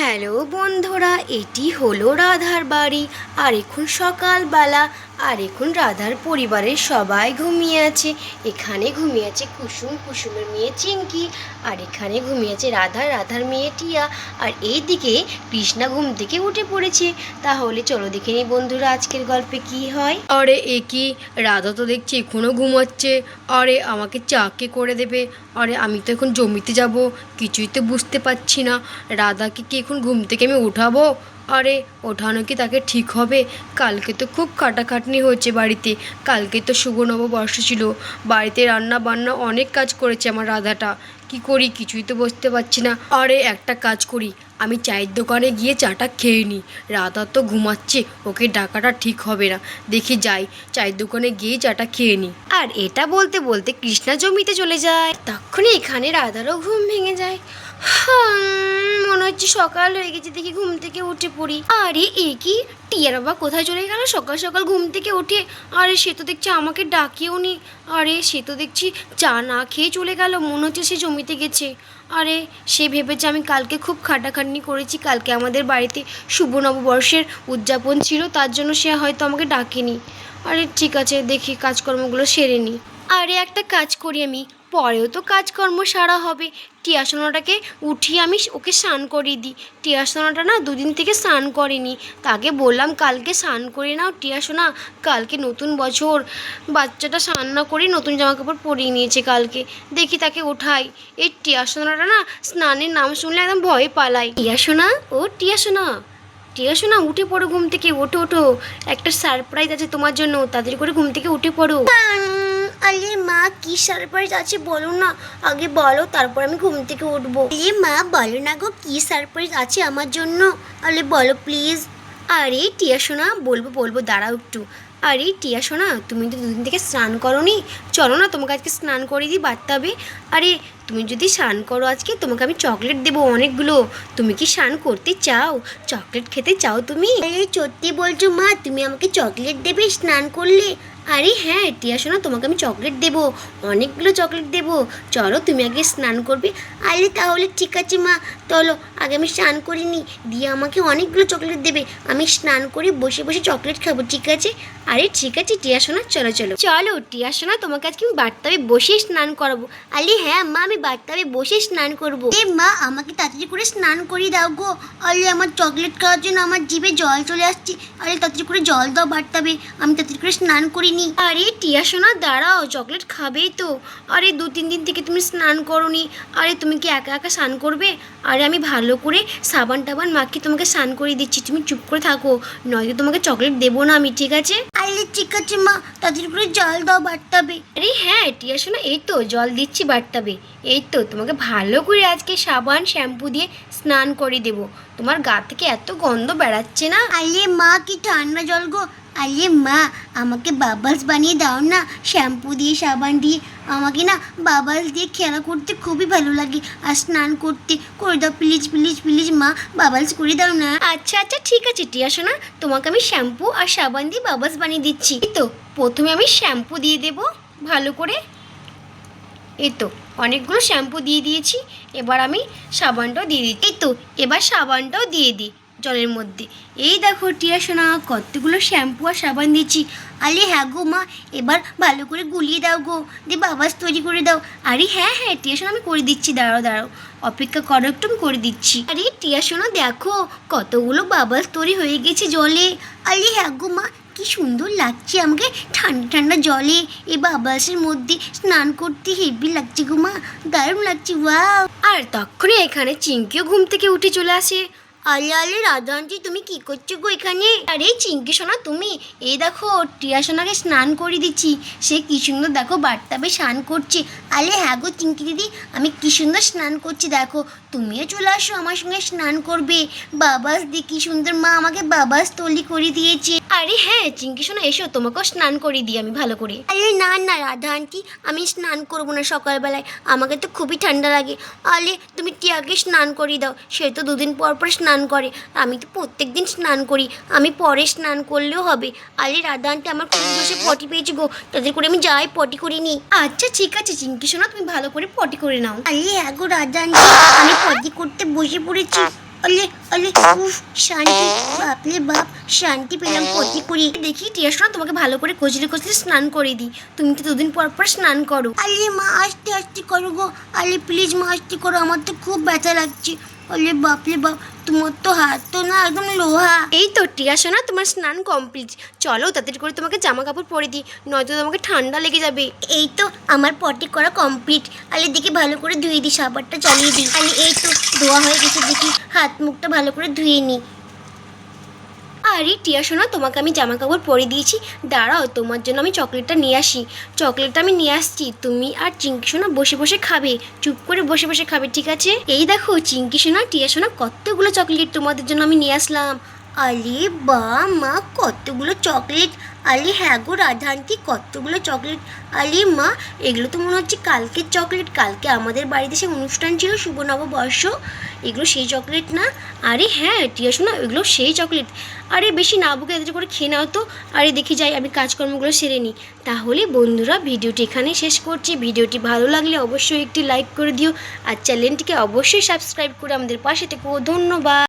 Hello বন্ধুরা, এটি হলো রাধার বাড়ি। আর এখন সকালবেলা, আর এখন রাধার পরিবারের সবাই ঘুমিয়ে আছে। এখানে ঘুমিয়ে আছে কুসুম, কুসুমের মেয়ে চিঙ্কি। আর এখানে ঘুমিয়ে আছে রাধার মেয়ে টিয়া। আর এইদিকে কৃষ্ণা ঘুম থেকে উঠে পড়েছে। তাহলে চলো দেখে নিই বন্ধুরা আজকের গল্পে কি হয়। আরে এ কি, রাধা তো দেখছি এখনো ঘুমাচ্ছে। আরে আমাকে চা কে করে দেবে? আরে আমি তো এখন জমিতে যাব, কিছুই তো বুঝতে পারছি না। রাধাকে কি এখন ঘুম থেকে আমি উঠাবো? আরে ওঠানো কি তাকে ঠিক হবে? কালকে তো খুব খাটাখাটনি হয়েছে বাড়িতে। কালকে তো শুভ নববর্ষ ছিল, বাড়িতে রান্না বান্না অনেক কাজ করেছে আমার রাধাটা। কি করি কিছুই তো বুঝতে পারছি না। আরে একটা কাজ করি, আমি চায়ের দোকানে গিয়ে চাটা খেয়ে নিই। রাধা তো ঘুমাচ্ছে, ওকে ডাকাটা ঠিক হবে না। দেখি যাই, চায়ের দোকানে গিয়ে চাটা খেয়ে নিই। আর এটা বলতে বলতে কৃষ্ণা জমিতে চলে যায়। তখনই এখানে রাধারও ঘুম ভেঙে যায়। মনে হচ্ছে সকাল হয়ে গেছে, দেখি ঘুম থেকে উঠে পড়ি। আরে এ কি, টিয়ার বাবা কোথায় চলে গেল সকাল সকাল ঘুম থেকে উঠে? আরে সে তো দেখছি আমাকে ডাকেও নি। আরে সে তো দেখছি চা না খেয়ে চলে গেল, মনে হচ্ছে সে জমিতে গেছে। আরে সে ভেবেছে আমি কালকে খুব খাটাখাটনি করেছি, কালকে আমাদের বাড়িতে শুভ নববর্ষের উদযাপন ছিল, তার জন্য সে হয়তো আমাকে ডাকেনি। আরে ঠিক আছে, দেখি কাজকর্মগুলো সেরে নিই। আরে একটা কাজ করি, আমি পরেও তো কাজকর্ম সারা হবে। টিয়া সোনাটাকে উঠিয়ে আমি ওকে স্নান করিয়ে দিই। টিয়া সোনাটা না দুদিন থেকে স্নান করেনি। তাকে বললাম কালকে স্নান করে নাও টিয়া সোনা, কালকে নতুন বছর। বাচ্চাটা স্নান না করে নতুন জামাকাপড় পরিয়ে নিয়েছে কালকে। দেখি তাকে ওঠাই। এই টিয়া সোনাটা না স্নানের নাম শুনলে একদম ভয়ে পালায়। টিয়া সোনা, ও টিয়া সোনা, টিয়া সোনা উঠে পড়ো ঘুম থেকে, ওঠো ওঠো, একটা সারপ্রাইজ আছে তোমার জন্য, তাড়াতাড়ি করে ঘুম থেকে উঠে পড়ো। আরে মা, কি সারপ্রাইজ আছে বলো না, আগে বলো, তারপর আমি ঘুম থেকে উঠবো। আরে মা বলো না গো, কি সারপ্রাইজ আছে আমার জন্য, আরে বলো প্লিজ। আরে টিয়া সোনা, বলবো বলবো, দাঁড়াও একটু। আরে টিয়া সোনা, তুমি তো দুদিন থেকে স্নান করোনি, চলো না তোমাকে আজকে স্নান করে দিই বাথটাবে। আরে তুমি যদি স্নান করো আজকে, তোমাকে আমি চকলেট দেবো অনেকগুলো। তুমি কি স্নান করতে চাও? চকলেট খেতে চাও তুমি? আরে সত্যি বলছো মা, তুমি আমাকে চকলেট দেবে স্নান করলে? আরে হ্যাঁ টিয়া সোনা, তোমাকে আমি চকলেট দেবো, অনেকগুলো চকলেট দেবো। চলো তুমি আগে স্নান করবে। আরে তাহলে ঠিক আছে মা, চলো আগে আমি স্নান করে নিই, দিয়ে আমাকে অনেকগুলো চকলেট দেবে, আমি স্নান করে বসে বসে চকলেট খাবো, ঠিক আছে? আরে ঠিক আছে টিয়া সোনা, চলো চলো চলো টিয়া সোনা, তোমাকে আজকে আমি বাথটাবে বসে স্নান করাবো। আরে হ্যাঁ মা, আমি বাথটাবে বসে স্নান করবো। এ মা, আমাকে তাড়াতাড়ি করে স্নান করিয়ে দাও গো। আরে আমার চকলেট খাওয়ার জন্য আমার জিভে জল চলে আসছে। আরে তাড়াতাড়ি করে জল দাও বাথটাবে, আমি তাড়াতাড়ি করে স্নান করি নি। আরে টিয়া সোনা দাঁড়াও, চকলেট খাবেই তো। আরে 2-3 দিন থেকে তুমি স্নান করোনি। আরে তুমি কি একা একা স্নান করবে? আরে আমি ভালো করে সাবান টাবান মাখিয়ে তোমাকে স্নান করিয়ে দিচ্ছি, তুমি চুপ করে থাকো, নয়তো তোমাকে চকলেট দেবো না আমি, ঠিক আছে? আরে ঠিক আছে মা, তাড়াতাড়ি করে জল দাও বাথটাবে। আরে হ্যাঁ টিয়া সোনা, এই তো জল দিচ্ছি বাথটাবে। এই তো তোমাকে ভালো করে আজকে সাবান শ্যাম্পু দিয়ে স্নান করিয়ে দেবো, তোমার গা থেকে এত গন্ধ বেড়াচ্ছে না। আরে মা, কি ঠান্ডা জল গো। আরে মা, আমাকে বাবলস বানিয়ে দাও না, শ্যাম্পু দিয়ে সাবান দিয়ে। আমাকে না বাবলস দিয়ে খেলা করতে খুবই ভালো লাগে, আর স্নান করতে, করে দাও প্লিজ প্লিজ প্লিজ মা, বাবলস করে দাও না। আচ্ছা আচ্ছা ঠিক আছে টিয়া সোনা, তোমাকে আমি শ্যাম্পু আর সাবান দিয়ে বাবলস বানিয়ে দিচ্ছি। এই তো প্রথমে আমি শ্যাম্পু দিয়ে দেবো ভালো করে। এই তো অনেকগুলো শ্যাম্পু দিয়ে দিয়েছি, এবার আমি সাবানটাও দিয়ে দিচ্ছি। এই তো এবার সাবানটাও দিয়ে দিই জলের মধ্যে। এই দেখো টিয়া সোনা, কতগুলো শ্যাম্পু আর সাবান দিচ্ছি। আরে হ্যাঁ গো মা, এবার ভালো করে গুলিয়ে দাও গো, দিয়ে বাবাস তৈরি করে দাও। আরে হ্যাঁ হ্যাঁ টিয়া সোনা, আমি করে দিচ্ছি, দাঁড়াও দাঁড়াও, অপেক্ষা করো একটু, আমি করে দিচ্ছি। আরে টিয়া সোনা দেখো, কতগুলো বাবাস তৈরি হয়ে গেছে জলে। আরে হ্যাঁ গো মা, কি সুন্দর লাগছে আমাকে ঠান্ডা ঠান্ডা জলে এই বাবাসের মধ্যে স্নান করতে, হেভি লাগছে গো মা, দারুণ লাগছে, ওয়াও। আর তখনই এখানে চিঙ্কিও ঘুম থেকে উঠে চলে আসে। আলে আলে রাধা আন্টি, তুমি কি করছো গো এখানে? আরে চিঙ্কি সোনা তুমি, এই দেখো টিয়া সোনাকে স্নান করে দিচ্ছি, সে কি সুন্দর দেখো বাথটাবে স্নান করছে। আলে হ্যাঁ গো চিঙ্কি দিদি, আমি কি সুন্দর স্নান করছি দেখো, তুমিও চলে আসো আমার সঙ্গে স্নান করবে। বাবাস দি কি সুন্দর, মা আমাকে বাবাস তৈরি করে দিয়েছে। আরে হ্যাঁ চিঙ্কি সোনা, এসো তোমাকেও স্নান করিয়ে দিই আমি ভালো করে। আরে না না রাধা আন্টি, আমি স্নান করবো না সকালবেলায়, আমাকে তো খুবই ঠান্ডা লাগে। আলে তুমি টিয়াকে স্নান করিয়ে দাও, সে তো 2 দিন পর পর স্নান করে, আমি তো প্রত্যেক দিন স্নান করি, আমি পরে স্নান করলেও হবে। আরে রাধা আন্টি, আমার খুব বসে পটি পেয়েছি গো, তাদের করে আমি যাই পটি করে নিই। আচ্ছা ঠিক আছে চিঙ্কি সোনা, তুমি ভালো করে পটি করে নাও। আরে হ্যাঁ গো রাধা আন্টি, আমি পটি করতে বসে পড়েছি। আলে আলে উফ শান্তি, বাপরে বাপ, শান্তি পেলাম পটি করে। দেখি টিয়া সোনা তোমাকে ভালো করে কচলে কচলে স্নান করে দিই, তুমি তো দুদিন পর পর স্নান করো। আলে মা আস্তে আস্তে করো গো, আলে প্লিজ মা আস্তে করো, আমার তো খুব ব্যথা লাগছে। আলে বাপরে বাপ, তোমার তো হাত তো না একদম লোহা। এই তো টিয়া সোনা তোমার স্নান কমপ্লিট, চলো তাড়াতাড়ি করে তোমাকে জামা কাপড় পরে দিই, নয়তো তোমাকে ঠান্ডা লেগে যাবে। এই তো আমার পটি করা কমপ্লিট, আলে দেখি ভালো করে ধুয়ে দিই, সাবারটা চালিয়ে দিই। আলে এই তো ধোয়া হয়ে গেছে, দেখি হাত মুখটা ভালো করে ধুয়ে নিই। আরে টিয়া সোনা তোমাকে আমি জামা কাপড় পরে দিয়েছি, দাঁড়াও তোমার জন্য আমি চকলেটটা নিয়ে আসি। চকলেটটা আমি নিয়ে আসছি, তুমি আর চিঙ্কি সোনা বসে বসে খাবে, চুপ করে বসে বসে খাবে, ঠিক আছে? এই দেখো চিঙ্কি সোনা টিয়া সোনা কতগুলো চকলেট তোমাদের জন্য আমি নিয়ে আসলাম। আলে বা মা, কতগুলো চকলেট! আলে হ্যাঁ গো রাধা আন্টি, কতগুলো চকলেট! আলে মা, এগুলো তো মনে হচ্ছে কালকের চকলেট, কালকে আমাদের বাড়িতে সে অনুষ্ঠান ছিল শুভ নববর্ষ, এগুলো সেই চকলেট না? আরে হ্যাঁ টিয়া সোনা এগুলো সেই চকলেট। আরে বেশি না বুকে এদের করে খেয়ে নাও তো। আরে দেখি যাই আমি কাজকর্মগুলো সেরে নিই। তাহলে বন্ধুরা ভিডিওটি এখানে শেষ করছি। ভিডিওটি ভালো লাগলে অবশ্যই একটি লাইক করে দিও, আর চ্যানেলটিকে অবশ্যই সাবস্ক্রাইব করে আমাদের পাশে থেকো। ধন্যবাদ।